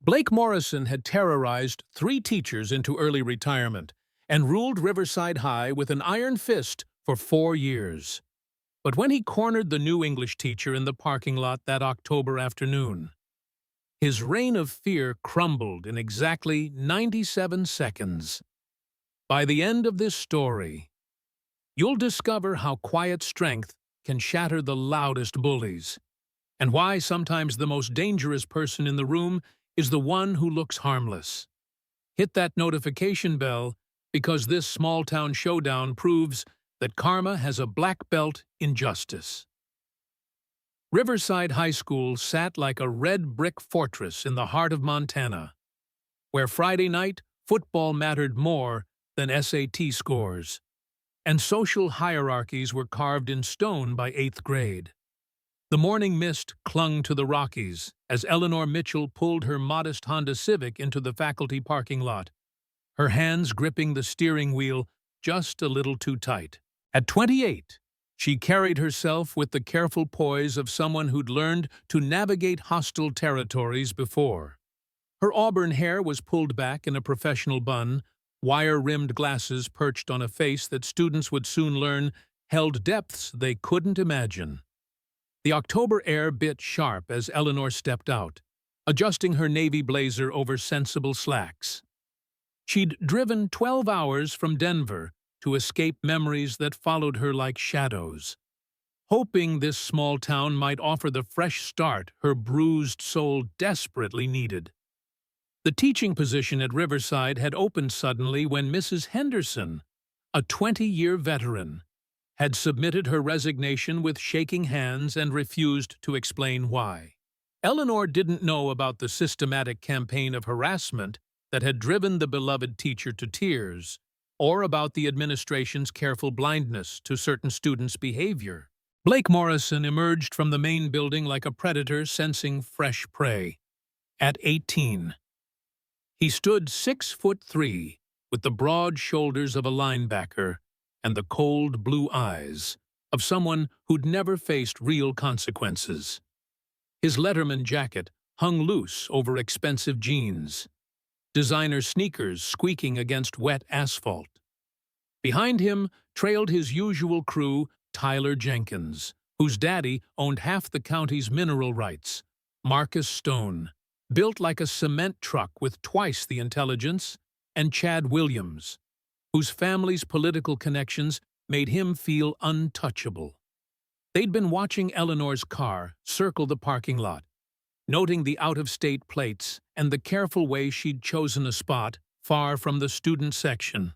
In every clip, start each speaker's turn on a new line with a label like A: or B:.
A: Blake Morrison had terrorized 3 teachers into early retirement and ruled Riverside High with an iron fist for 4 years. But when he cornered the new English teacher in the parking lot that October afternoon, his reign of fear crumbled in exactly 97 seconds. By the end of this story, you'll discover how quiet strength can shatter the loudest bullies, and why sometimes the most dangerous person in the room is the one who looks harmless. Hit that notification bell, because this small-town showdown proves that karma has a black belt in justice. Riverside High School sat like a red brick fortress in the heart of Montana, where Friday night football mattered more than SAT scores, and social hierarchies were carved in stone by 8th grade. The morning mist clung to the Rockies as Eleanor Mitchell pulled her modest Honda Civic into the faculty parking lot, her hands gripping the steering wheel just a little too tight. At 28, she carried herself with the careful poise of someone who'd learned to navigate hostile territories before. Her auburn hair was pulled back in a professional bun, wire-rimmed glasses perched on a face that students would soon learn held depths they couldn't imagine. The October air bit sharp as Eleanor stepped out, adjusting her navy blazer over sensible slacks. She'd driven 12 hours from Denver to escape memories that followed her like shadows, hoping this small town might offer the fresh start her bruised soul desperately needed. The teaching position at Riverside had opened suddenly when Mrs. Henderson, a 20-year veteran, had submitted her resignation with shaking hands and refused to explain why. Eleanor didn't know about the systematic campaign of harassment that had driven the beloved teacher to tears, or about the administration's careful blindness to certain students' behavior. Blake Morrison emerged from the main building like a predator sensing fresh prey. At 18, he stood 6'3", with the broad shoulders of a linebacker and the cold blue eyes of someone who'd never faced real consequences. His Letterman jacket hung loose over expensive jeans, designer sneakers squeaking against wet asphalt. Behind him trailed his usual crew, Tyler Jenkins, whose daddy owned half the county's mineral rights, Marcus Stone, built like a cement truck with twice the intelligence, and Chad Williams, whose family's political connections made him feel untouchable. They'd been watching Eleanor's car circle the parking lot, noting the out-of-state plates and the careful way she'd chosen a spot far from the student section.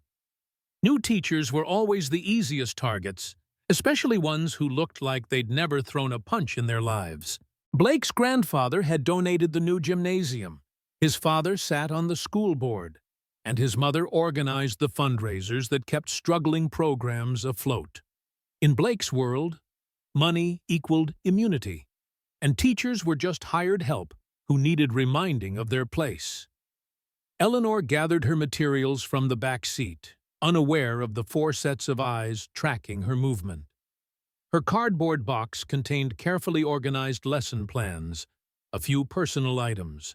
A: New teachers were always the easiest targets, especially ones who looked like they'd never thrown a punch in their lives. Blake's grandfather had donated the new gymnasium. His father sat on the school board, and his mother organized the fundraisers that kept struggling programs afloat. In Blake's world, money equaled immunity, and teachers were just hired help who needed reminding of their place. Eleanor gathered her materials from the back seat, unaware of the 4 sets of eyes tracking her movement. Her cardboard box contained carefully organized lesson plans, a few personal items,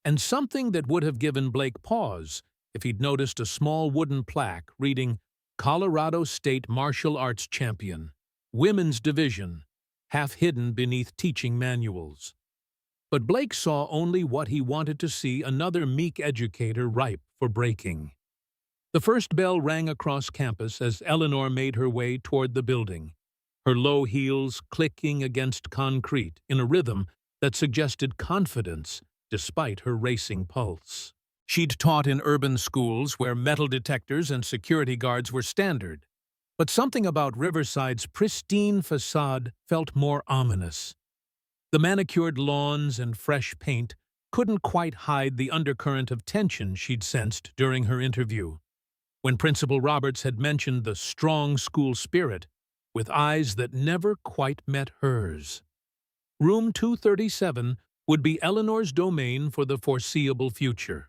A: and something that would have given Blake pause if he'd noticed a small wooden plaque reading Colorado State Martial Arts Champion, Women's Division, half hidden beneath teaching manuals. But Blake saw only what he wanted to see: another meek educator ripe for breaking. The first bell rang across campus as Eleanor made her way toward the building, her low heels clicking against concrete in a rhythm that suggested confidence despite her racing pulse. She'd taught in urban schools where metal detectors and security guards were standard, but something about Riverside's pristine facade felt more ominous. The manicured lawns and fresh paint couldn't quite hide the undercurrent of tension she'd sensed during her interview, when Principal Roberts had mentioned the strong school spirit with eyes that never quite met hers. Room 237 would be Eleanor's domain for the foreseeable future,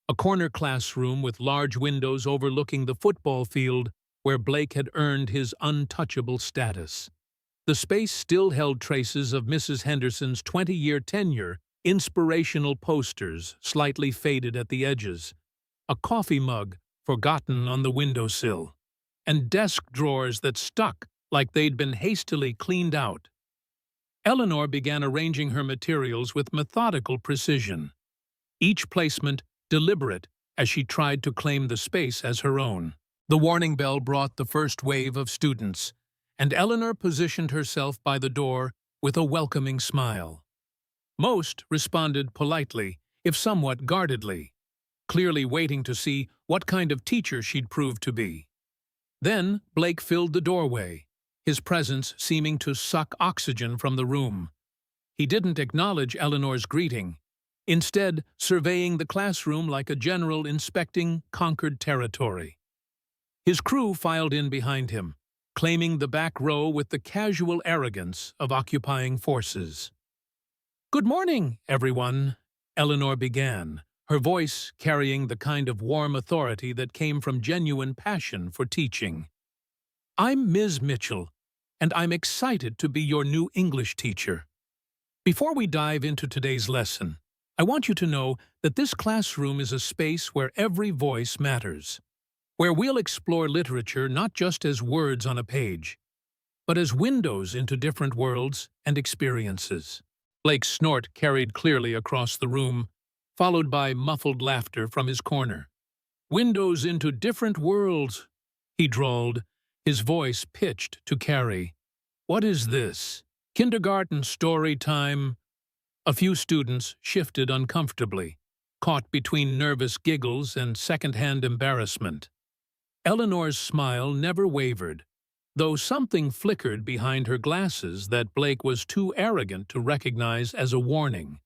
A: a corner classroom with large windows overlooking the football field where Blake had earned his untouchable status. The space still held traces of Mrs. Henderson's 20-year tenure inspirational posters slightly faded at the edges, a coffee mug forgotten on the windowsill, and desk drawers that stuck like they'd been hastily cleaned out. Eleanor began arranging her materials with methodical precision, each placement deliberate as she tried to claim the space as her own. The warning bell brought the first wave of students, and Eleanor positioned herself by the door with a welcoming smile. Most responded politely, if somewhat guardedly, clearly waiting to see what kind of teacher she'd prove to be. Then Blake filled the doorway, his presence seeming to suck oxygen from the room. He didn't acknowledge Eleanor's greeting, instead surveying the classroom like a general inspecting conquered territory. His crew filed in behind him, claiming the back row with the casual arrogance of occupying forces. "Good morning, everyone," Eleanor began, her voice carrying the kind of warm authority that came from genuine passion for teaching. "I'm Ms. Mitchell, and I'm excited to be your new English teacher. Before we dive into today's lesson, I want you to know that this classroom is a space where every voice matters, where we'll explore literature not just as words on a page, but as windows into different worlds and experiences." Blake's snort carried clearly across the room, followed by muffled laughter from his corner. "Windows into different worlds," he drawled, his voice pitched to carry. "What is this? Kindergarten story time?" A few students shifted uncomfortably, caught between nervous giggles and second-hand embarrassment. Eleanor's smile never wavered, though something flickered behind her glasses that Blake was too arrogant to recognize as a warning.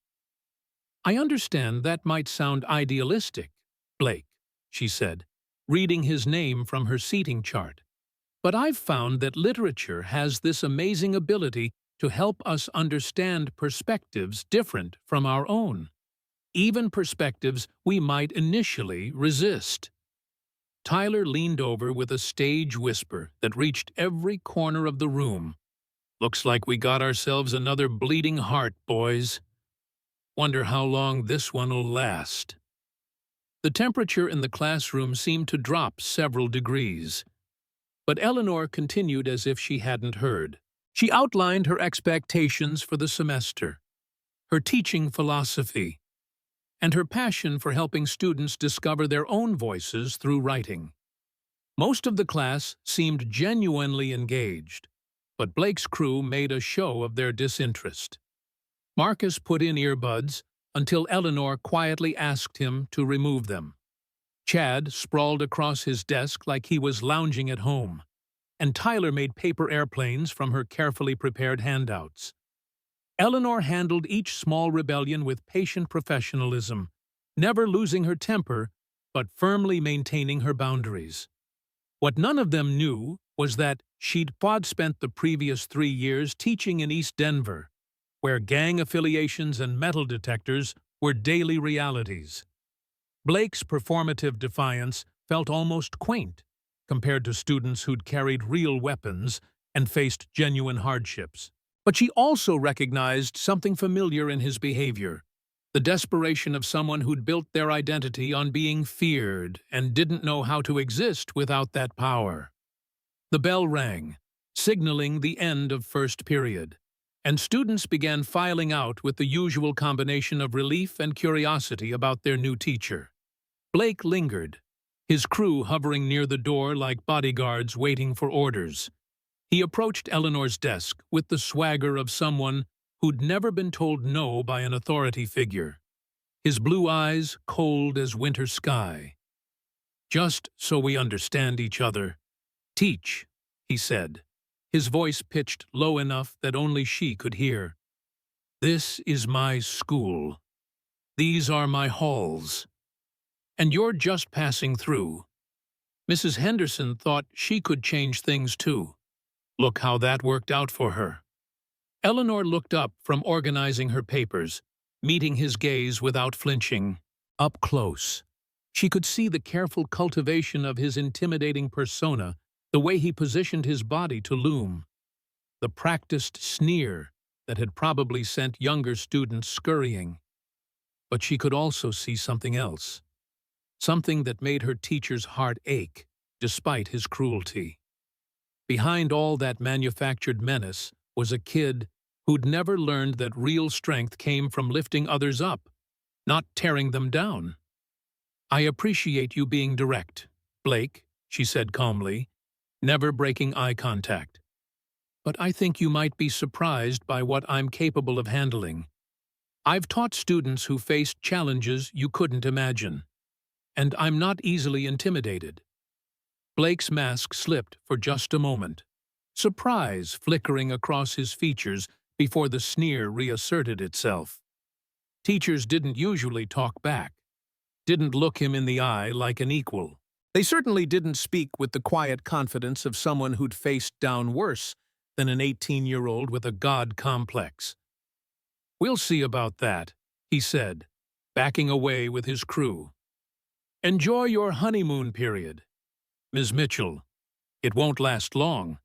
A: "I understand that might sound idealistic, Blake," she said, reading his name from her seating chart. "But I've found that literature has this amazing ability to help us understand perspectives different from our own, even perspectives we might initially resist." Tyler leaned over with a stage whisper that reached every corner of the room. "Looks like we got ourselves another bleeding heart, boys. Wonder how long this one'll last." The temperature in the classroom seemed to drop several degrees, but Eleanor continued as if she hadn't heard. She outlined her expectations for the semester, her teaching philosophy, and her passion for helping students discover their own voices through writing. Most of the class seemed genuinely engaged, but Blake's crew made a show of their disinterest. Marcus put in earbuds until Eleanor quietly asked him to remove them. Chad sprawled across his desk like he was lounging at home, and Tyler made paper airplanes from her carefully prepared handouts. Eleanor handled each small rebellion with patient professionalism, never losing her temper, but firmly maintaining her boundaries. What none of them knew was that she'd spent the previous 3 years teaching in East Denver, where gang affiliations and metal detectors were daily realities. Blake's performative defiance felt almost quaint compared to students who'd carried real weapons and faced genuine hardships. But she also recognized something familiar in his behavior, the desperation of someone who'd built their identity on being feared and didn't know how to exist without that power. The bell rang, signaling the end of first period, and students began filing out with the usual combination of relief and curiosity about their new teacher. Blake lingered, his crew hovering near the door like bodyguards waiting for orders. He approached Eleanor's desk with the swagger of someone who'd never been told no by an authority figure, his blue eyes cold as winter sky. "Just so we understand each other, teach," he said, his voice pitched low enough that only she could hear. "This is my school. These are my halls. And you're just passing through." Mrs. Henderson thought she could change things too. Look how that worked out for her. Eleanor looked up from organizing her papers, meeting his gaze without flinching. Up close, she could see the careful cultivation of his intimidating persona, the way he positioned his body to loom. The practiced sneer that had probably sent younger students scurrying. But she could also see something else, something that made her teacher's heart ache, despite his cruelty. Behind all that manufactured menace was a kid who'd never learned that real strength came from lifting others up, not tearing them down. "I appreciate you being direct, Blake," she said calmly, never breaking eye contact. "But I think you might be surprised by what I'm capable of handling. I've taught students who faced challenges you couldn't imagine, and I'm not easily intimidated." Blake's mask slipped for just a moment, surprise flickering across his features before the sneer reasserted itself. Teachers didn't usually talk back, didn't look him in the eye like an equal. They certainly didn't speak with the quiet confidence of someone who'd faced down worse than an 18-year-old with a god complex. "We'll see about that," he said, backing away with his crew. "Enjoy your honeymoon period, Ms. Mitchell. It won't last long."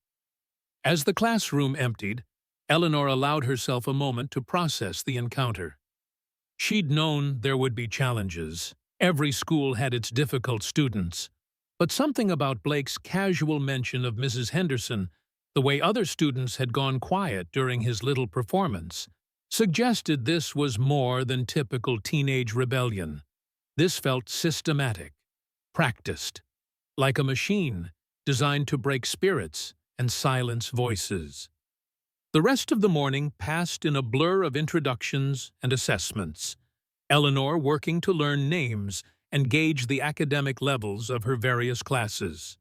A: As the classroom emptied, Eleanor allowed herself a moment to process the encounter. She'd known there would be challenges. Every school had its difficult students. But something about Blake's casual mention of Mrs. Henderson, the way other students had gone quiet during his little performance, suggested this was more than typical teenage rebellion. This felt systematic, practiced, like a machine designed to break spirits and silence voices. The rest of the morning passed in a blur of introductions and assessments, Eleanor working to learn names and gauge the academic levels of her various classes.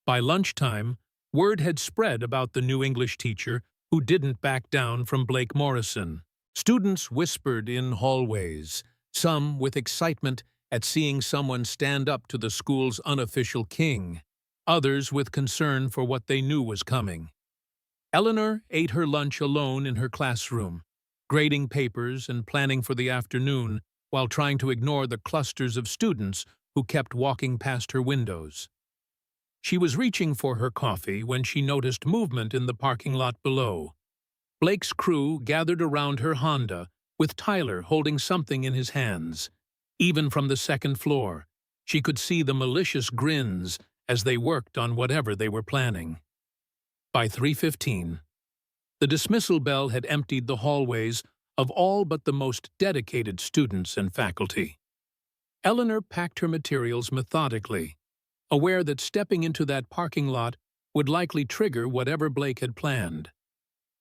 A: By lunchtime, word had spread about the new English teacher who didn't back down from Blake Morrison. Students whispered in hallways, some with excitement at seeing someone stand up to the school's unofficial king, others with concern for what they knew was coming. Eleanor ate her lunch alone in her classroom, grading papers and planning for the afternoon while trying to ignore the clusters of students who kept walking past her windows. She was reaching for her coffee when she noticed movement in the parking lot below. Blake's crew gathered around her Honda, with Tyler holding something in his hands. Even from the second floor, she could see the malicious grins as they worked on whatever they were planning. By 3:15, the dismissal bell had emptied the hallways of all but the most dedicated students and faculty. Eleanor packed her materials methodically, aware that stepping into that parking lot would likely trigger whatever Blake had planned.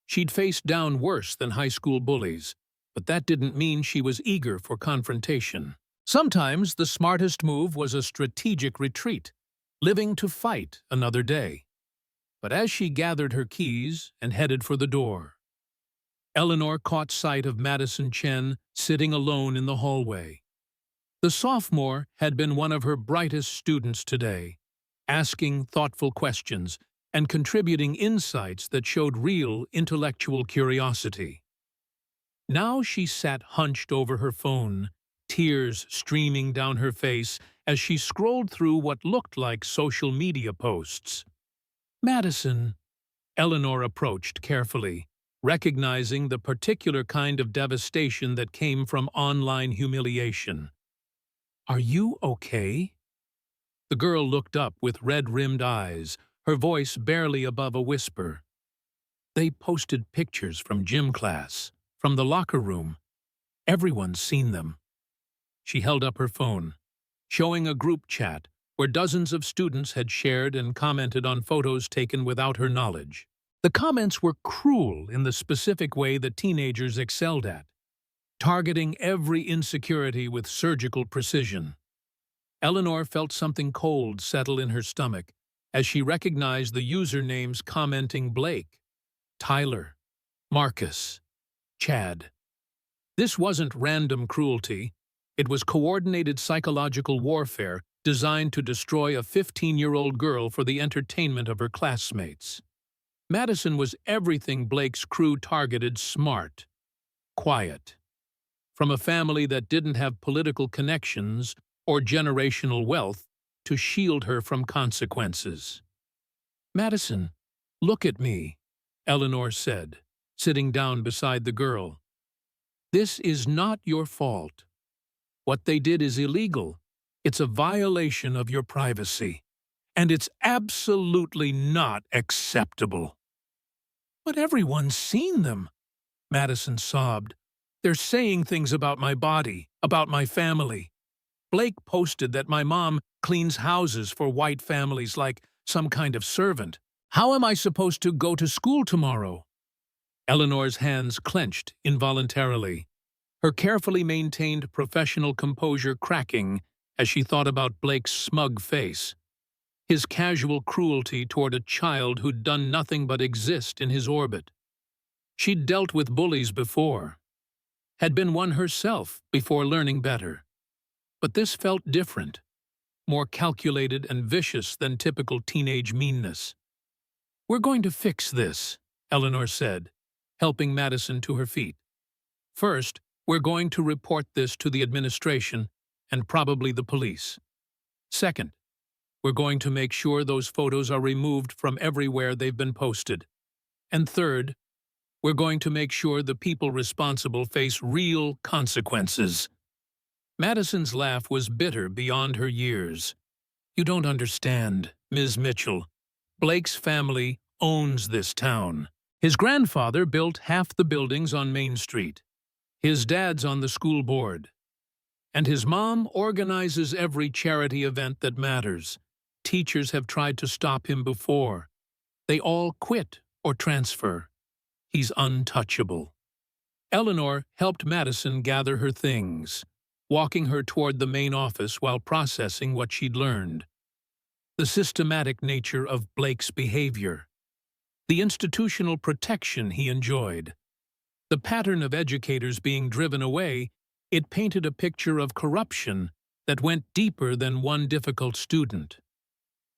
A: She'd faced down worse than high school bullies, but that didn't mean she was eager for confrontation. Sometimes the smartest move was a strategic retreat, living to fight another day. But as she gathered her keys and headed for the door, Eleanor caught sight of Madison Chen sitting alone in the hallway. The sophomore had been one of her brightest students today, asking thoughtful questions and contributing insights that showed real intellectual curiosity. Now she sat hunched over her phone, tears streaming down her face as she scrolled through what looked like social media posts. "Madison," Eleanor approached carefully, recognizing the particular kind of devastation that came from online humiliation. "Are you okay?" The girl looked up with red-rimmed eyes, her voice barely above a whisper. "They posted pictures from gym class, from the locker room. Everyone's seen them." She held up her phone, showing a group chat where dozens of students had shared and commented on photos taken without her knowledge. The comments were cruel in the specific way that teenagers excelled at, targeting every insecurity with surgical precision. Eleanor felt something cold settle in her stomach as she recognized the usernames commenting Blake, Tyler, Marcus, Chad. This wasn't random cruelty. It was coordinated psychological warfare designed to destroy a 15-year-old girl for the entertainment of her classmates. Madison was everything Blake's crew targeted: smart, quiet. From a family that didn't have political connections or generational wealth to shield her from consequences. "Madison, look at me," Eleanor said, sitting down beside the girl. "This is not your fault. What they did is illegal. It's a violation of your privacy. And it's absolutely not acceptable. But everyone's seen them, Madison sobbed. They're saying things about my body, about my family. Blake posted that my mom cleans houses for white families like some kind of servant. How am I supposed to go to school tomorrow? Eleanor's hands clenched involuntarily, her carefully maintained professional composure cracking as she thought about Blake's smug face, his casual cruelty toward a child who'd done nothing but exist in his orbit. She'd dealt with bullies before, had been one herself before learning better. But this felt different, more calculated and vicious than typical teenage meanness. We're going to fix this, Eleanor said, helping Madison to her feet. First, we're going to report this to the administration and probably the police. Second, we're going to make sure those photos are removed from everywhere they've been posted. And third, we're going to make sure the people responsible face real consequences. Madison's laugh was bitter beyond her years. You don't understand, Ms. Mitchell. Blake's family owns this town. His grandfather built half the buildings on Main Street. His dad's on the school board. And his mom organizes every charity event that matters. Teachers have tried to stop him before. They all quit or transfer. He's untouchable. Eleanor helped Madison gather her things, walking her toward the main office while processing what she'd learned. The systematic nature of Blake's behavior. The institutional protection he enjoyed. The pattern of educators being driven away. It painted a picture of corruption that went deeper than one difficult student.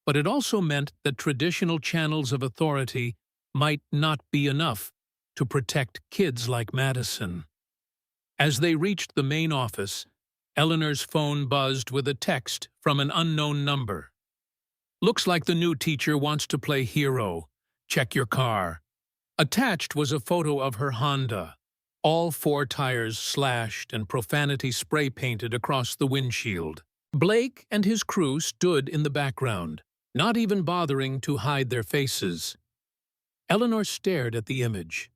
A: But it also meant that traditional channels of authority might not be enough to protect kids like Madison. As they reached the main office, Eleanor's phone buzzed with a text from an unknown number. Looks like the new teacher wants to play hero. Check your car. Attached was a photo of her Honda, all 4 tires slashed and profanity spray-painted across the windshield. Blake and his crew stood in the background, not even bothering to hide their faces. Eleanor stared at the image,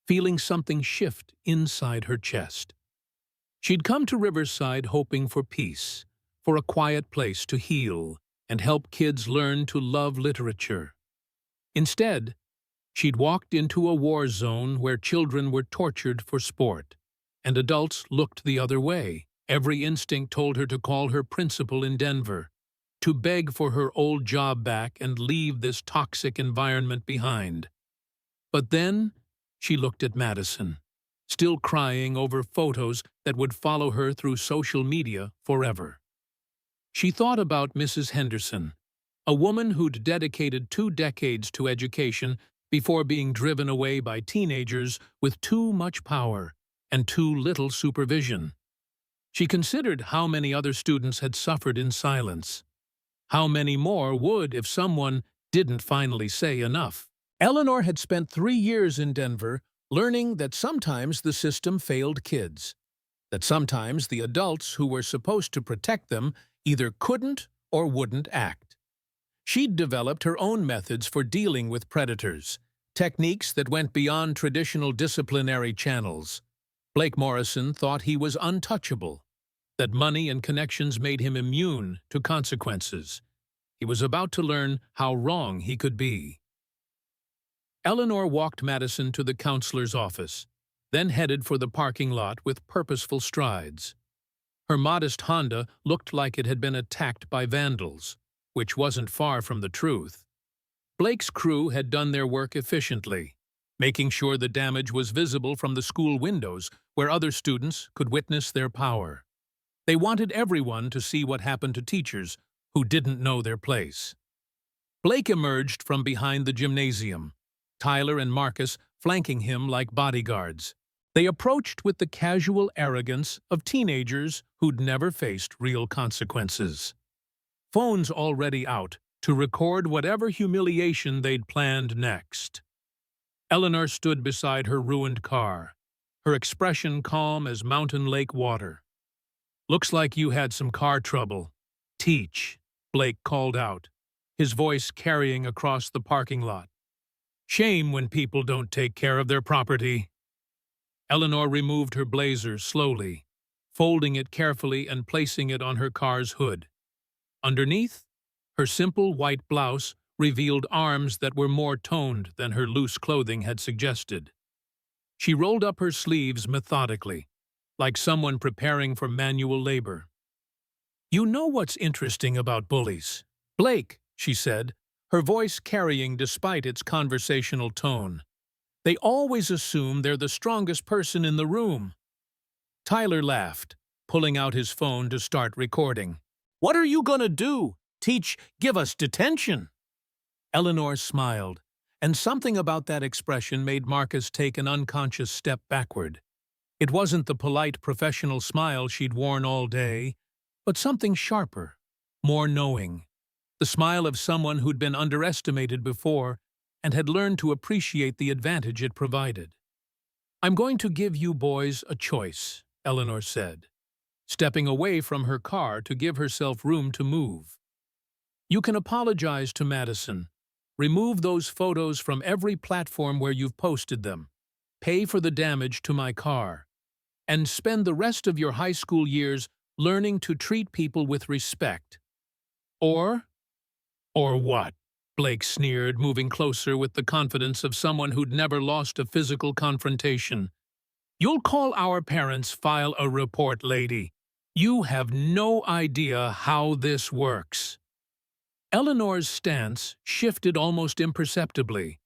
A: feeling something shift inside her chest. She'd come to Riverside hoping for peace, for a quiet place to heal and help kids learn to love literature. Instead, she'd walked into a war zone where children were tortured for sport, and adults looked the other way. Every instinct told her to call her principal in Denver, to beg for her old job back and leave this toxic environment behind. But then, she looked at Madison, still crying over photos that would follow her through social media forever. She thought about Mrs. Henderson, a woman who'd dedicated 2 decades to education before being driven away by teenagers with too much power and too little supervision. She considered how many other students had suffered in silence. How many more would if someone didn't finally say enough. Eleanor had spent 3 years in Denver learning that sometimes the system failed kids, that sometimes the adults who were supposed to protect them either couldn't or wouldn't act. She'd developed her own methods for dealing with predators, techniques that went beyond traditional disciplinary channels. Blake Morrison thought he was untouchable, that money and connections made him immune to consequences. He was about to learn how wrong he could be. Eleanor walked Madison to the counselor's office, then headed for the parking lot with purposeful strides. Her modest Honda looked like it had been attacked by vandals, which wasn't far from the truth. Blake's crew had done their work efficiently, making sure the damage was visible from the school windows where other students could witness their power. They wanted everyone to see what happened to teachers who didn't know their place. Blake emerged from behind the gymnasium, Tyler and Marcus flanking him like bodyguards. They approached with the casual arrogance of teenagers who'd never faced real consequences. Phones already out to record whatever humiliation they'd planned next. Eleanor stood beside her ruined car, her expression calm as mountain lake water. Looks like you had some car trouble. Teach, Blake called out, his voice carrying across the parking lot. Shame when people don't take care of their property. Eleanor removed her blazer slowly, folding it carefully and placing it on her car's hood. Underneath, her simple white blouse revealed arms that were more toned than her loose clothing had suggested. She rolled up her sleeves methodically, like someone preparing for manual labor. You know what's interesting about bullies? Blake, she said, her voice carrying despite its conversational tone. They always assume they're the strongest person in the room. Tyler laughed, pulling out his phone to start recording. What are you gonna do? Give us detention? Eleanor smiled, and something about that expression made Marcus take an unconscious step backward. It wasn't the polite professional smile she'd worn all day, but something sharper, more knowing. The smile of someone who'd been underestimated before and had learned to appreciate the advantage it provided. I'm going to give you boys a choice, Eleanor said, stepping away from her car to give herself room to move. You can apologize to Madison, remove those photos from every platform where you've posted them, pay for the damage to my car, and spend the rest of your high school years learning to treat people with respect. Or what? Blake sneered, moving closer with the confidence of someone who'd never lost a physical confrontation. You'll call our parents, file a report, lady. You have no idea how this works. Eleanor's stance shifted almost imperceptibly,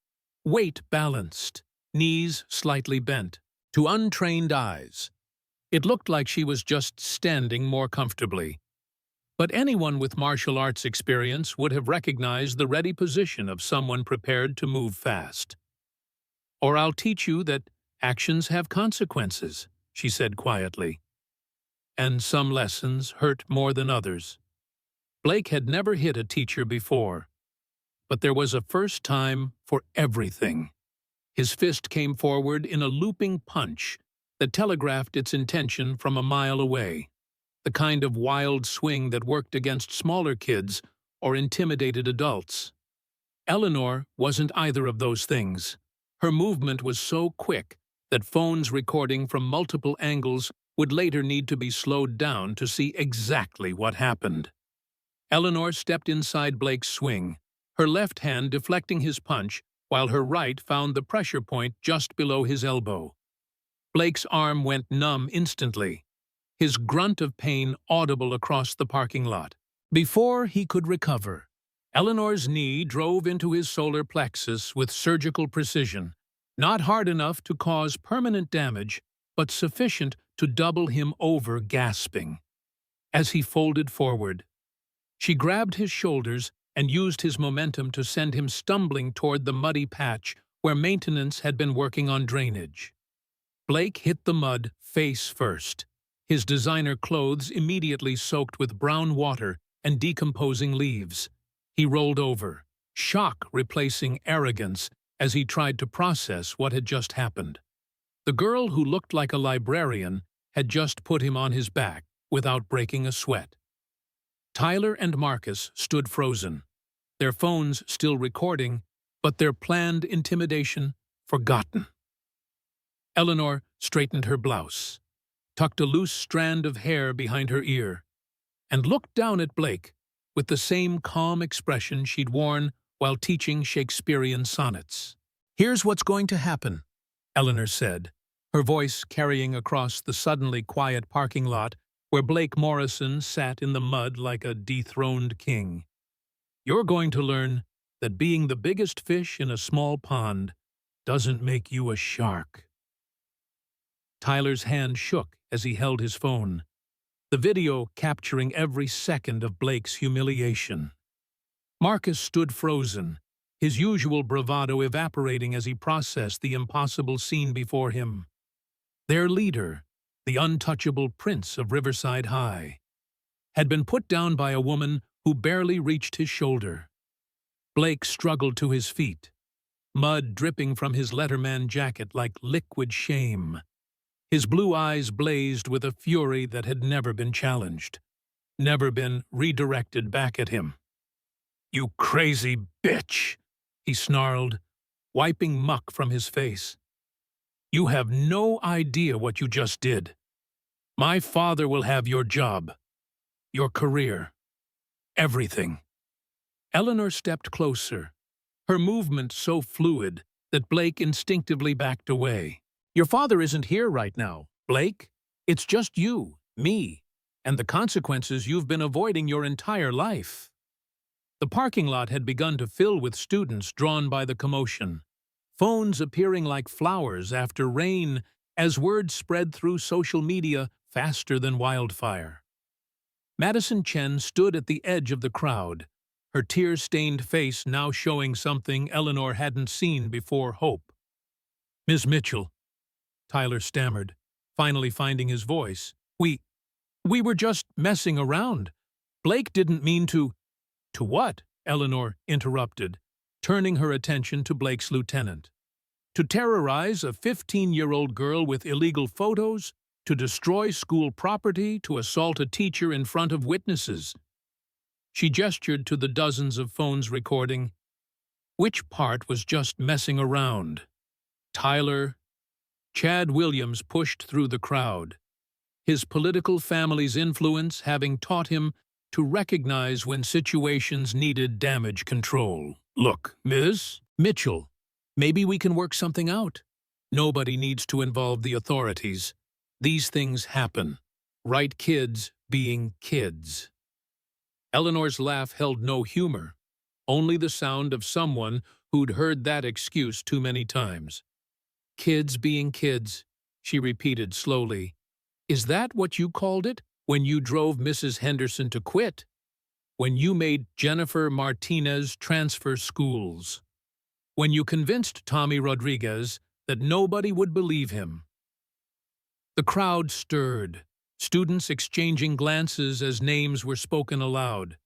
A: weight balanced, knees slightly bent. To untrained eyes, it looked like she was just standing more comfortably. But anyone with martial arts experience would have recognized the ready position of someone prepared to move fast. Or I'll teach you that actions have consequences, she said quietly. And some lessons hurt more than others. Blake had never hit a teacher before, but there was a first time for everything. His fist came forward in a looping punch that telegraphed its intention from a mile away, the kind of wild swing that worked against smaller kids or intimidated adults. Eleanor wasn't either of those things. Her movement was so quick that phones recording from multiple angles would later need to be slowed down to see exactly what happened. Eleanor stepped inside Blake's swing, her left hand deflecting his punch while her right found the pressure point just below his elbow. Blake's arm went numb instantly, his grunt of pain audible across the parking lot. Before he could recover, Eleanor's knee drove into his solar plexus with surgical precision, not hard enough to cause permanent damage, but sufficient to double him over, gasping. As he folded forward, she grabbed his shoulders and used his momentum to send him stumbling toward the muddy patch where maintenance had been working on drainage. Blake hit the mud face first, his designer clothes immediately soaked with brown water and decomposing leaves. He rolled over, shock replacing arrogance as he tried to process what had just happened. The girl who looked like a librarian had just put him on his back without breaking a sweat. Tyler and Marcus stood frozen, their phones still recording, but their planned intimidation forgotten. Eleanor straightened her blouse, tucked a loose strand of hair behind her ear, and looked down at Blake with the same calm expression she'd worn while teaching Shakespearean sonnets. Here's what's going to happen, Eleanor said, her voice carrying across the suddenly quiet parking lot where Blake Morrison sat in the mud like a dethroned king. You're going to learn that being the biggest fish in a small pond doesn't make you a shark. Tyler's hand shook as he held his phone, the video capturing every second of Blake's humiliation. Marcus stood frozen, his usual bravado evaporating as he processed the impossible scene before him. Their leader, the untouchable prince of Riverside High, had been put down by a woman who barely reached his shoulder. Blake struggled to his feet, mud dripping from his letterman jacket like liquid shame. His blue eyes blazed with a fury that had never been challenged, never been redirected back at him. "You crazy bitch!" he snarled, wiping muck from his face. "You have no idea what you just did. My father will have your job, your career, everything." Eleanor stepped closer, her movement so fluid that Blake instinctively backed away. "Your father isn't here right now, Blake. It's just you, me, and the consequences you've been avoiding your entire life." The parking lot had begun to fill with students drawn by the commotion, phones appearing like flowers after rain as word spread through social media faster than wildfire. Madison Chen stood at the edge of the crowd, her tear-stained face now showing something Eleanor hadn't seen before: hope. "Ms. Mitchell," Tyler stammered, finally finding his voice. We were just messing around. Blake didn't mean to—" "To what?" Eleanor interrupted, turning her attention to Blake's lieutenant. "To terrorize a 15-year-old girl with illegal photos, to destroy school property, to assault a teacher in front of witnesses." She gestured to the dozens of phones recording. Which part was just messing around? Tyler. Chad Williams pushed through the crowd, his political family's influence having taught him to recognize when situations needed damage control. "Look, Ms. Mitchell, maybe we can work something out. Nobody needs to involve the authorities. These things happen. Right kids being kids." Eleanor's laugh held no humor, only the sound of someone who'd heard that excuse too many times. "Kids being kids," she repeated slowly. "Is that what you called it when you drove Mrs. Henderson to quit? When you made Jennifer Martinez transfer schools? When you convinced Tommy Rodriguez that nobody would believe him?" The crowd stirred, students exchanging glances as names were spoken aloud.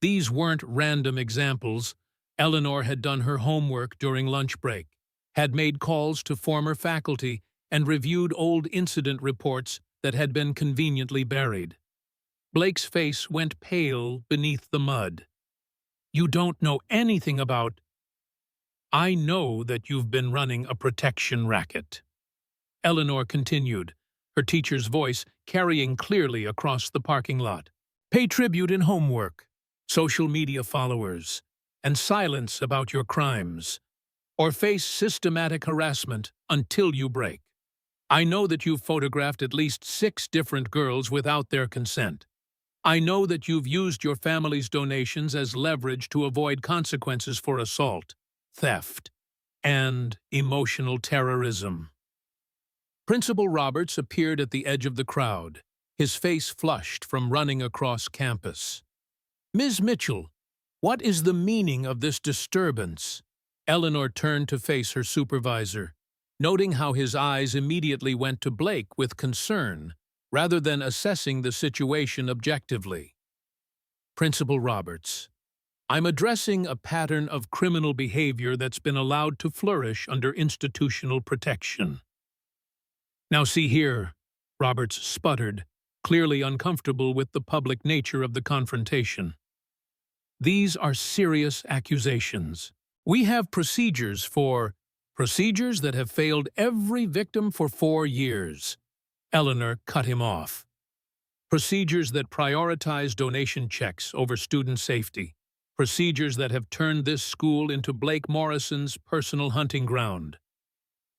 A: These weren't random examples. Eleanor had done her homework during lunch break, had made calls to former faculty, and reviewed old incident reports that had been conveniently buried. Blake's face went pale beneath the mud. "You don't know anything about—" "I know that you've been running a protection racket," Eleanor continued, her teacher's voice carrying clearly across the parking lot. "Pay tribute in homework, social media followers, and silence about your crimes, or face systematic harassment until you break. I know that you've photographed at least 6 different girls without their consent. I know that you've used your family's donations as leverage to avoid consequences for assault, theft, and emotional terrorism." Principal Roberts appeared at the edge of the crowd, his face flushed from running across campus. "Ms. Mitchell, what is the meaning of this disturbance?" Eleanor turned to face her supervisor, noting how his eyes immediately went to Blake with concern, rather than assessing the situation objectively. "Principal Roberts, I'm addressing a pattern of criminal behavior that's been allowed to flourish under institutional protection." "Now see here," Roberts sputtered, clearly uncomfortable with the public nature of the confrontation. "These are serious accusations. We have procedures that have failed every victim for 4 years. Eleanor cut him off. "Procedures that prioritize donation checks over student safety. Procedures that have turned this school into Blake Morrison's personal hunting ground."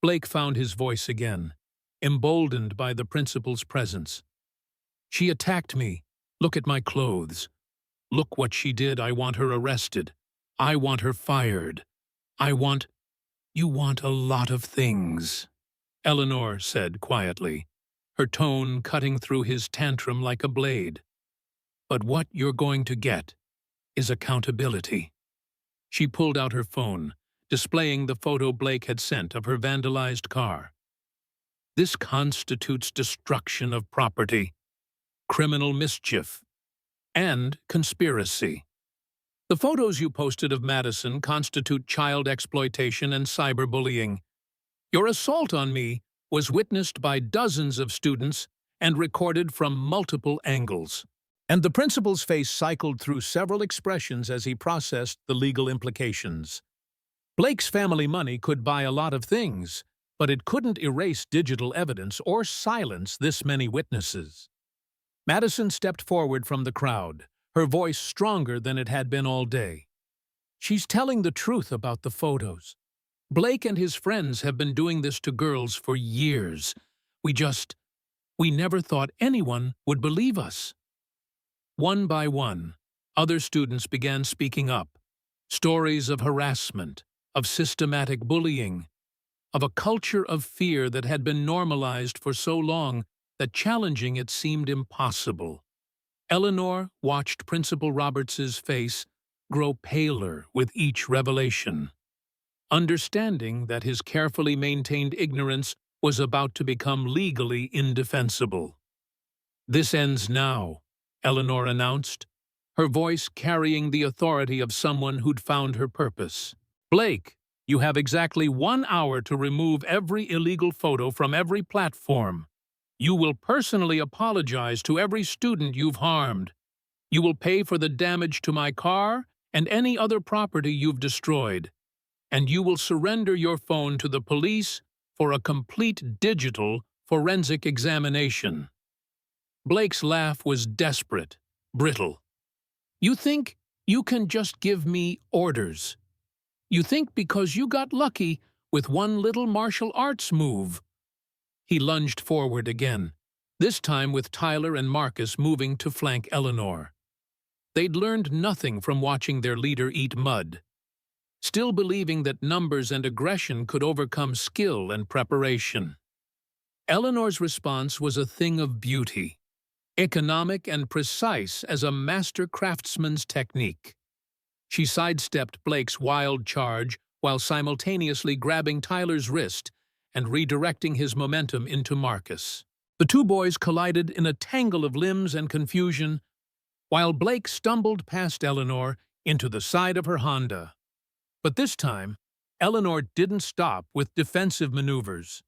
A: Blake found his voice again, emboldened by the principal's presence. "She attacked me. Look at my clothes. Look what she did. I want her arrested. I want her fired. You want a lot of things," Eleanor said quietly, her tone cutting through his tantrum like a blade. "But what you're going to get is accountability." She pulled out her phone, displaying the photo Blake had sent of her vandalized car. "This constitutes destruction of property, criminal mischief, and conspiracy. The photos you posted of Madison constitute child exploitation and cyberbullying. Your assault on me was witnessed by dozens of students and recorded from multiple angles. And the principal's face cycled through several expressions as he processed the legal implications. Blake's family money could buy a lot of things, but it couldn't erase digital evidence or silence this many witnesses. Madison stepped forward from the crowd, her voice stronger than it had been all day. "She's telling the truth about the photos. Blake and his friends have been doing this to girls for years. We never thought anyone would believe us." One by one, other students began speaking up. Stories of harassment, of systematic bullying, of a culture of fear that had been normalized for so long that challenging it seemed impossible. Eleanor watched Principal Roberts's face grow paler with each revelation, understanding that his carefully maintained ignorance was about to become legally indefensible. "This ends now," Eleanor announced, her voice carrying the authority of someone who'd found her purpose. "Blake, you have exactly 1 hour to remove every illegal photo from every platform. You will personally apologize to every student you've harmed. You will pay for the damage to my car and any other property you've destroyed. And you will surrender your phone to the police for a complete digital forensic examination." Blake's laugh was desperate, brittle. "You think you can just give me orders? You think because you got lucky with one little martial arts move?" He lunged forward again, this time with Tyler and Marcus moving to flank Eleanor. They'd learned nothing from watching their leader eat mud, still believing that numbers and aggression could overcome skill and preparation. Eleanor's response was a thing of beauty, economic and precise as a master craftsman's technique. She sidestepped Blake's wild charge while simultaneously grabbing Tyler's wrist and redirecting his momentum into Marcus. The two boys collided in a tangle of limbs and confusion, while Blake stumbled past Eleanor into the side of her Honda. But this time, Eleanor didn't stop with defensive maneuvers.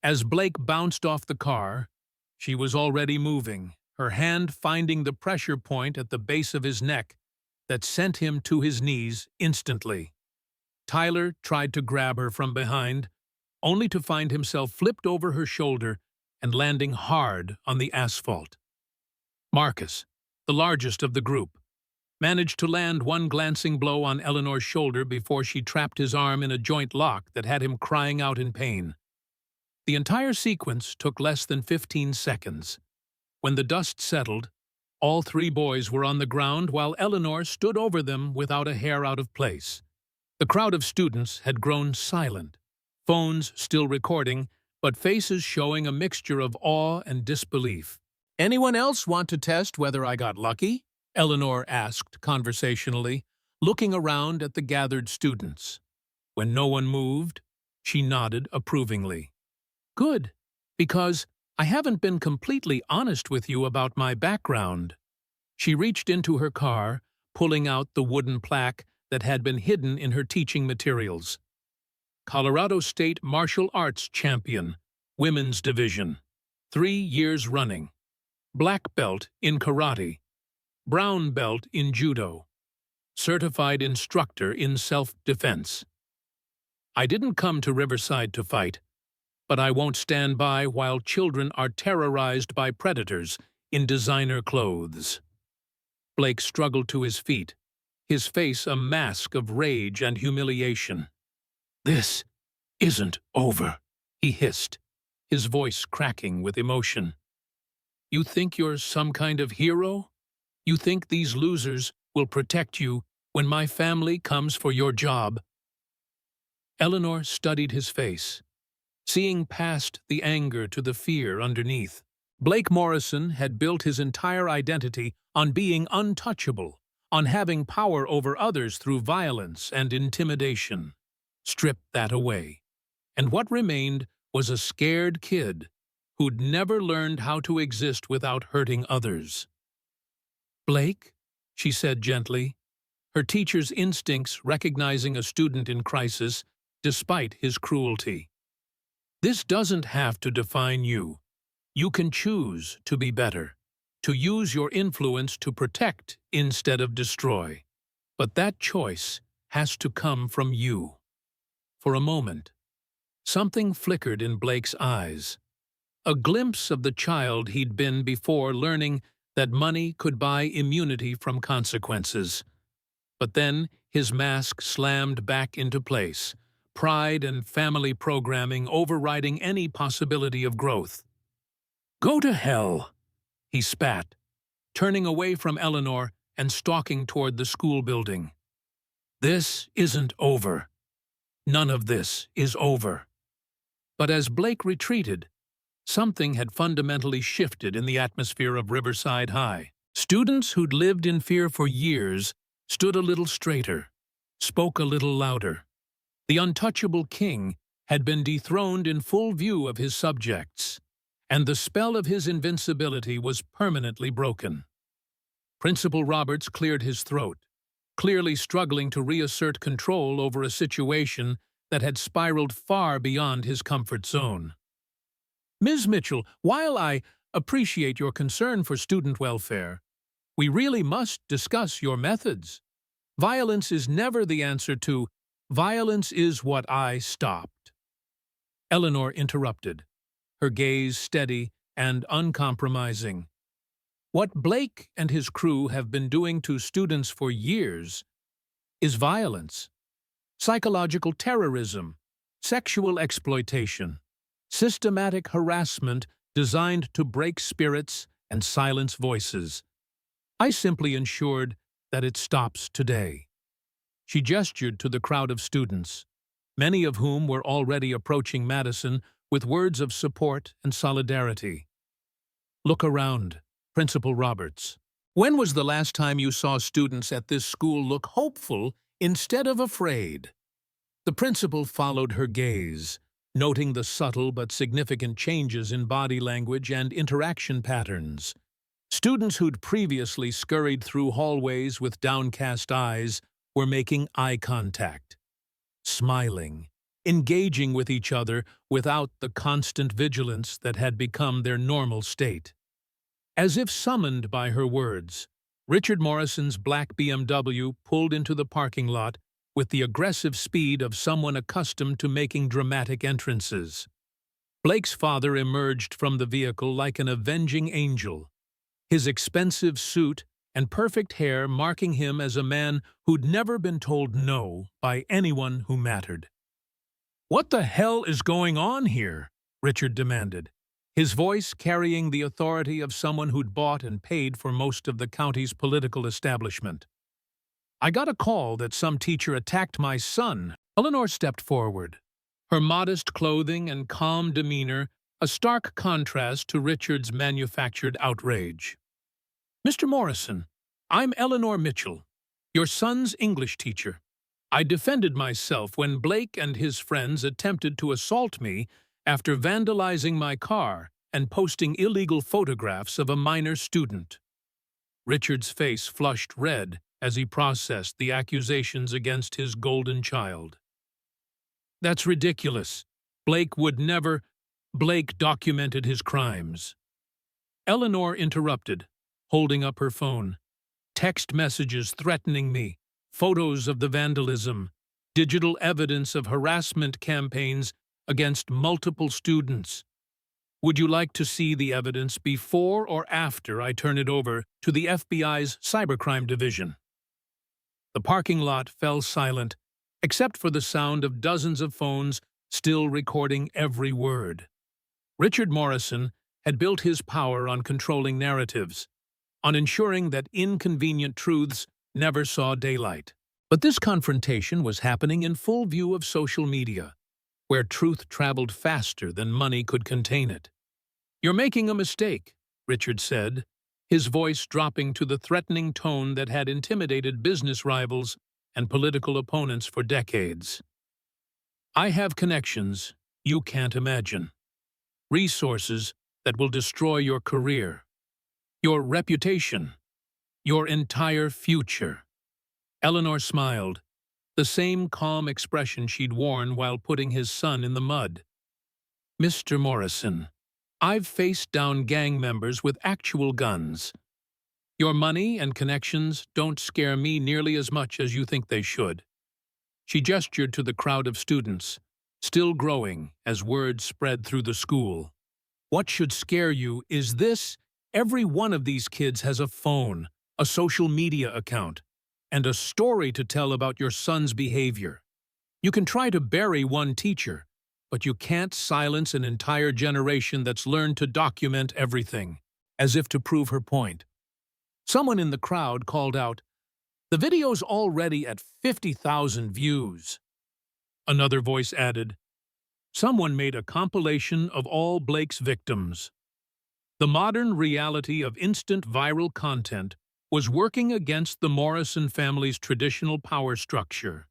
A: As Blake bounced off the car, she was already moving, her hand finding the pressure point at the base of his neck that sent him to his knees instantly. Tyler tried to grab her from behind, only to find himself flipped over her shoulder and landing hard on the asphalt. Marcus, the largest of the group, managed to land one glancing blow on Eleanor's shoulder before she trapped his arm in a joint lock that had him crying out in pain. The entire sequence took less than 15 seconds. When the dust settled, all three boys were on the ground while Eleanor stood over them without a hair out of place. The crowd of students had grown silent, phones still recording, but faces showing a mixture of awe and disbelief. "Anyone else want to test whether I got lucky?" Eleanor asked conversationally, looking around at the gathered students. When no one moved, she nodded approvingly. "Good, because I haven't been completely honest with you about my background." She reached into her car, pulling out the wooden plaque that had been hidden in her teaching materials. "Colorado State Martial Arts Champion, Women's Division, 3 years running. Black belt in karate. Brown belt in judo. Certified instructor in self-defense. I didn't come to Riverside to fight, but I won't stand by while children are terrorized by predators in designer clothes." Blake struggled to his feet, his face a mask of rage and humiliation. "This isn't over," he hissed, his voice cracking with emotion. "You think you're some kind of hero? You think these losers will protect you when my family comes for your job?" Eleanor studied his face, seeing past the anger to the fear underneath. Blake Morrison had built his entire identity on being untouchable, on having power over others through violence and intimidation. Strip that away, and what remained was a scared kid who'd never learned how to exist without hurting others. "Blake," she said gently, her teacher's instincts recognizing a student in crisis despite his cruelty. This doesn't have to define you. You can choose to be better, to use your influence to protect instead of destroy. But that choice has to come from you. For a moment, something flickered in Blake's eyes. A glimpse of the child he'd been before learning that money could buy immunity from consequences. But then his mask slammed back into place, pride and family programming overriding any possibility of growth. "Go to hell," he spat, turning away from Eleanor and stalking toward the school building. "This isn't over. None of this is over." But as Blake retreated, something had fundamentally shifted in the atmosphere of Riverside High. Students who'd lived in fear for years stood a little straighter, spoke a little louder. The untouchable king had been dethroned in full view of his subjects, and the spell of his invincibility was permanently broken. Principal Roberts cleared his throat, clearly struggling to reassert control over a situation that had spiraled far beyond his comfort zone. "Ms. Mitchell, while I appreciate your concern for student welfare, we really must discuss your methods. Violence is never the answer to violence is what I stopped." Eleanor interrupted, her gaze steady and uncompromising. "What Blake and his crew have been doing to students for years is violence, psychological terrorism, sexual exploitation, systematic harassment designed to break spirits and silence voices. I simply ensured that it stops today." She gestured to the crowd of students, many of whom were already approaching Madison with words of support and solidarity. "Look around, Principal Roberts. When was the last time you saw students at this school look hopeful instead of afraid?" The principal followed her gaze, noting the subtle but significant changes in body language and interaction patterns. Students who'd previously scurried through hallways with downcast eyes were making eye contact, smiling, engaging with each other without the constant vigilance that had become their normal state. As if summoned by her words, Richard Morrison's black BMW pulled into the parking lot with the aggressive speed of someone accustomed to making dramatic entrances. Blake's father emerged from the vehicle like an avenging angel, his expensive suit and perfect hair marking him as a man who'd never been told no by anyone who mattered. "What the hell is going on here?" Richard demanded, his voice carrying the authority of someone who'd bought and paid for most of the county's political establishment. "I got a call that some teacher attacked my son." Eleanor stepped forward, her modest clothing and calm demeanor a stark contrast to Richard's manufactured outrage. "Mr. Morrison, I'm Eleanor Mitchell, your son's English teacher. I defended myself when Blake and his friends attempted to assault me after vandalizing my car and posting illegal photographs of a minor student." Richard's face flushed red as he processed the accusations against his golden child. "That's ridiculous. Blake would never—" Blake documented his crimes. Eleanor interrupted, holding up her phone. "Text messages threatening me, photos of the vandalism, digital evidence of harassment campaigns against multiple students. Would you like to see the evidence before or after I turn it over to the FBI's Cybercrime Division?" The parking lot fell silent, except for the sound of dozens of phones still recording every word. Richard Morrison had built his power on controlling narratives, on ensuring that inconvenient truths never saw daylight. But this confrontation was happening in full view of social media, where truth traveled faster than money could contain it. "You're making a mistake," Richard said, his voice dropping to the threatening tone that had intimidated business rivals and political opponents for decades. "I have connections you can't imagine. Resources that will destroy your career, your reputation, your entire future." Eleanor smiled, the same calm expression she'd worn while putting his son in the mud. Mr. Morrison, I've faced down gang members with actual guns. Your money and connections don't scare me nearly as much as you think they should. She gestured to the crowd of students, still growing as word spread through the school. What should scare you is this: every one of these kids has a phone, a social media account, and a story to tell about your son's behavior. You can try to bury one teacher, but you can't silence an entire generation that's learned to document everything, as if to prove her point. Someone in the crowd called out, "The video's already at 50,000 views." Another voice added, "Someone made a compilation of all Blake's victims." The modern reality of instant viral content was working against the Morrison family's traditional power structure.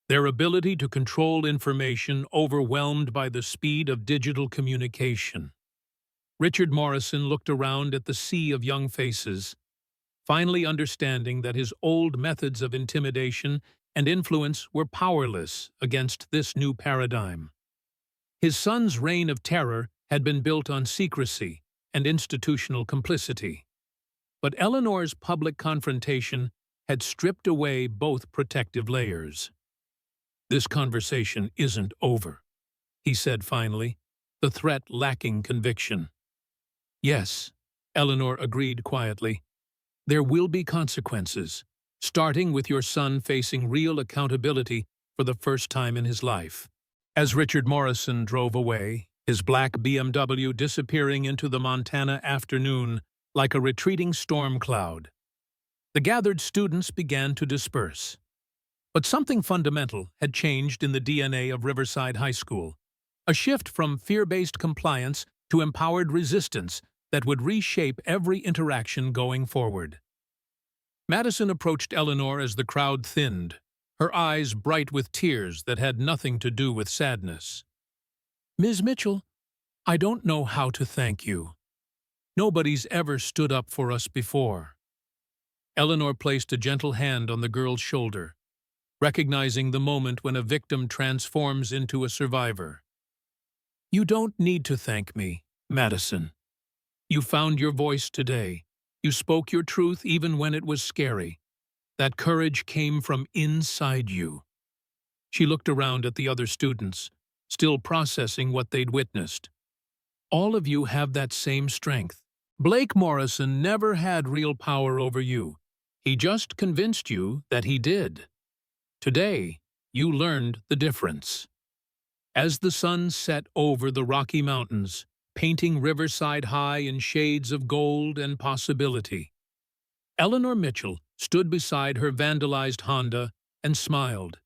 A: Their ability to control information overwhelmed by the speed of digital communication. Richard Morrison looked around at the sea of young faces, finally understanding that his old methods of intimidation and influence were powerless against this new paradigm. His son's reign of terror had been built on secrecy and institutional complicity. But Eleanor's public confrontation had stripped away both protective layers. "This conversation isn't over," he said finally, the threat lacking conviction. "Yes," Eleanor agreed quietly. "There will be consequences, starting with your son facing real accountability for the first time in his life." As Richard Morrison drove away, his black BMW disappearing into the Montana afternoon like a retreating storm cloud, the gathered students began to disperse. But something fundamental had changed in the DNA of Riverside High School, a shift from fear-based compliance to empowered resistance that would reshape every interaction going forward. Madison approached Eleanor as the crowd thinned, her eyes bright with tears that had nothing to do with sadness. "Ms. Mitchell, I don't know how to thank you. Nobody's ever stood up for us before." Eleanor placed a gentle hand on the girl's shoulder, recognizing the moment when a victim transforms into a survivor. "You don't need to thank me, Madison. You found your voice today. You spoke your truth even when it was scary. That courage came from inside you." She looked around at the other students, still processing what they'd witnessed. "All of you have that same strength. Blake Morrison never had real power over you. He just convinced you that he did. Today, you learned the difference." As the sun set over the Rocky Mountains, painting Riverside High in shades of gold and possibility, Eleanor Mitchell stood beside her vandalized Honda and smiled.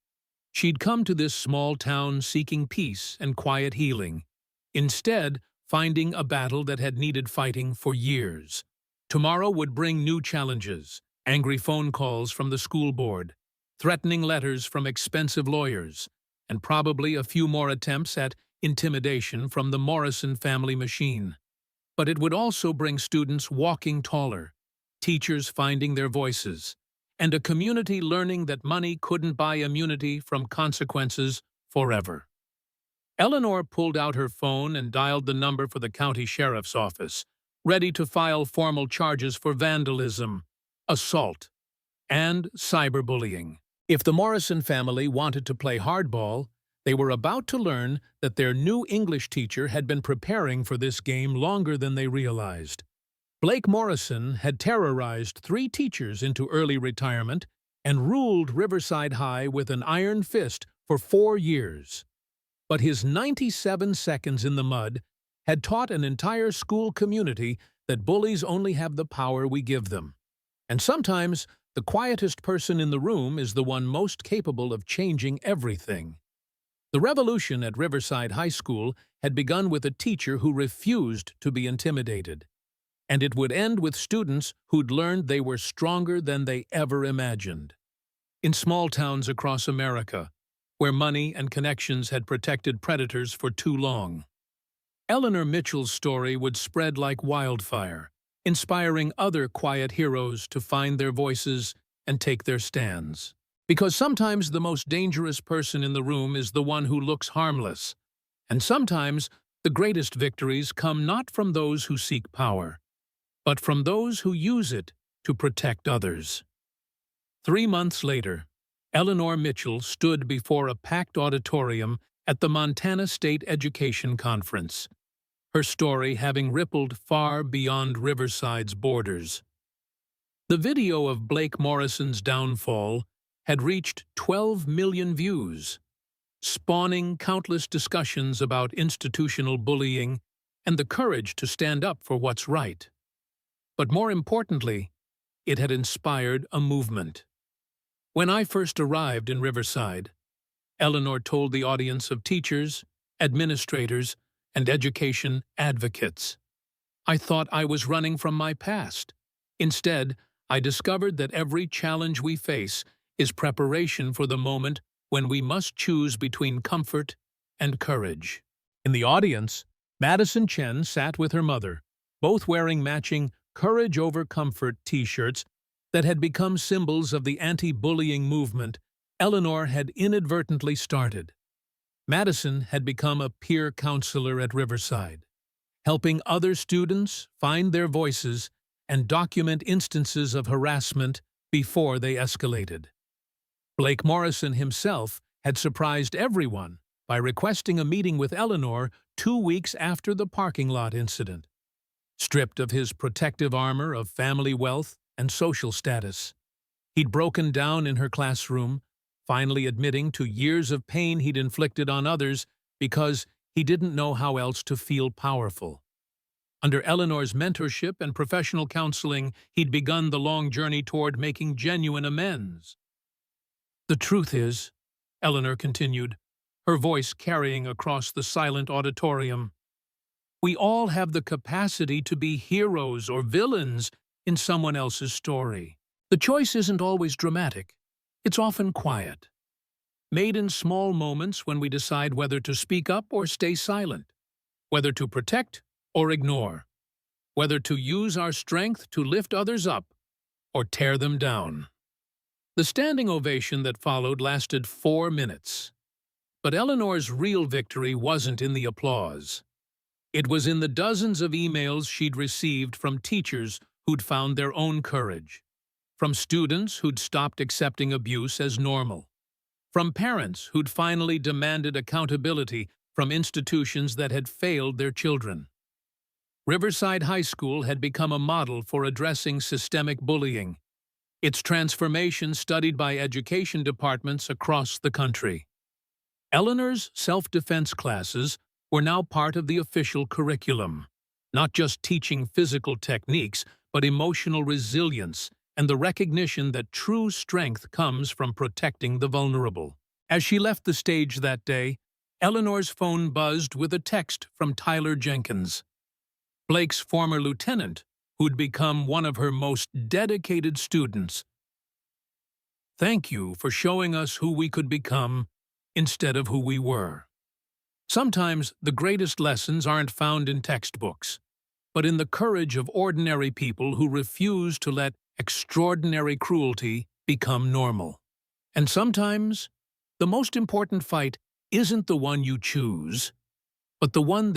A: She'd come to this small town seeking peace and quiet healing, instead finding a battle that had needed fighting for years. Tomorrow would bring new challenges, angry phone calls from the school board, threatening letters from expensive lawyers, and probably a few more attempts at intimidation from the Morrison family machine. But it would also bring students walking taller, teachers finding their voices, and a community learning that money couldn't buy immunity from consequences forever. Eleanor pulled out her phone and dialed the number for the county sheriff's office, ready to file formal charges for vandalism, assault, and cyberbullying. If the Morrison family wanted to play hardball, they were about to learn that their new English teacher had been preparing for this game longer than they realized. Blake Morrison had terrorized 3 teachers into early retirement and ruled Riverside High with an iron fist for 4 years. But his 97 seconds in the mud had taught an entire school community that bullies only have the power we give them. And sometimes, the quietest person in the room is the one most capable of changing everything. The revolution at Riverside High School had begun with a teacher who refused to be intimidated. And it would end with students who'd learned they were stronger than they ever imagined. In small towns across America, where money and connections had protected predators for too long, Eleanor Mitchell's story would spread like wildfire, inspiring other quiet heroes to find their voices and take their stands. Because sometimes the most dangerous person in the room is the one who looks harmless, and sometimes The greatest victories come not from those who seek power, but from those who use it to protect others. 3 months later, Eleanor Mitchell stood before a packed auditorium at the Montana State Education Conference, her story having rippled far beyond Riverside's borders. The video of Blake Morrison's downfall had reached 12 million views, spawning countless discussions about institutional bullying and the courage to stand up for what's right. But more importantly, it had inspired a movement. When I first arrived in Riverside, Eleanor told the audience of teachers, administrators, and education advocates, I thought I was running from my past. Instead, I discovered that every challenge we face is preparation for the moment when we must choose between comfort and courage. In the audience, Madison Chen sat with her mother, both wearing matching Courage Over Comfort t-shirts that had become symbols of the anti-bullying movement Eleanor had inadvertently started. Madison had become a peer counselor at Riverside, helping other students find their voices and document instances of harassment before they escalated. Blake Morrison himself had surprised everyone by requesting a meeting with Eleanor 2 weeks after the parking lot incident. Stripped of his protective armor of family wealth and social status, he'd broken down in her classroom, finally admitting to years of pain he'd inflicted on others because he didn't know how else to feel powerful. Under Eleanor's mentorship and professional counseling, he'd begun the long journey toward making genuine amends. The truth is, Eleanor continued, her voice carrying across the silent auditorium, we all have the capacity to be heroes or villains in someone else's story. The choice isn't always dramatic. It's often quiet, made in small moments when we decide whether to speak up or stay silent, whether to protect or ignore, whether to use our strength to lift others up or tear them down. The standing ovation that followed lasted 4 minutes. But Eleanor's real victory wasn't in the applause. It was in the dozens of emails she'd received from teachers who'd found their own courage, from students who'd stopped accepting abuse as normal, from parents who'd finally demanded accountability from institutions that had failed their children. Riverside High School had become a model for addressing systemic bullying, its transformation studied by education departments across the country. Eleanor's self-defense classes were now part of the official curriculum, not just teaching physical techniques, but emotional resilience and the recognition that true strength comes from protecting the vulnerable. As she left the stage that day, Eleanor's phone buzzed with a text from Tyler Jenkins, Blake's former lieutenant, who'd become one of her most dedicated students. Thank you for showing us who we could become instead of who we were. Sometimes the greatest lessons aren't found in textbooks, but in the courage of ordinary people who refuse to let extraordinary cruelty become normal. And sometimes, the most important fight isn't the one you choose, but the one that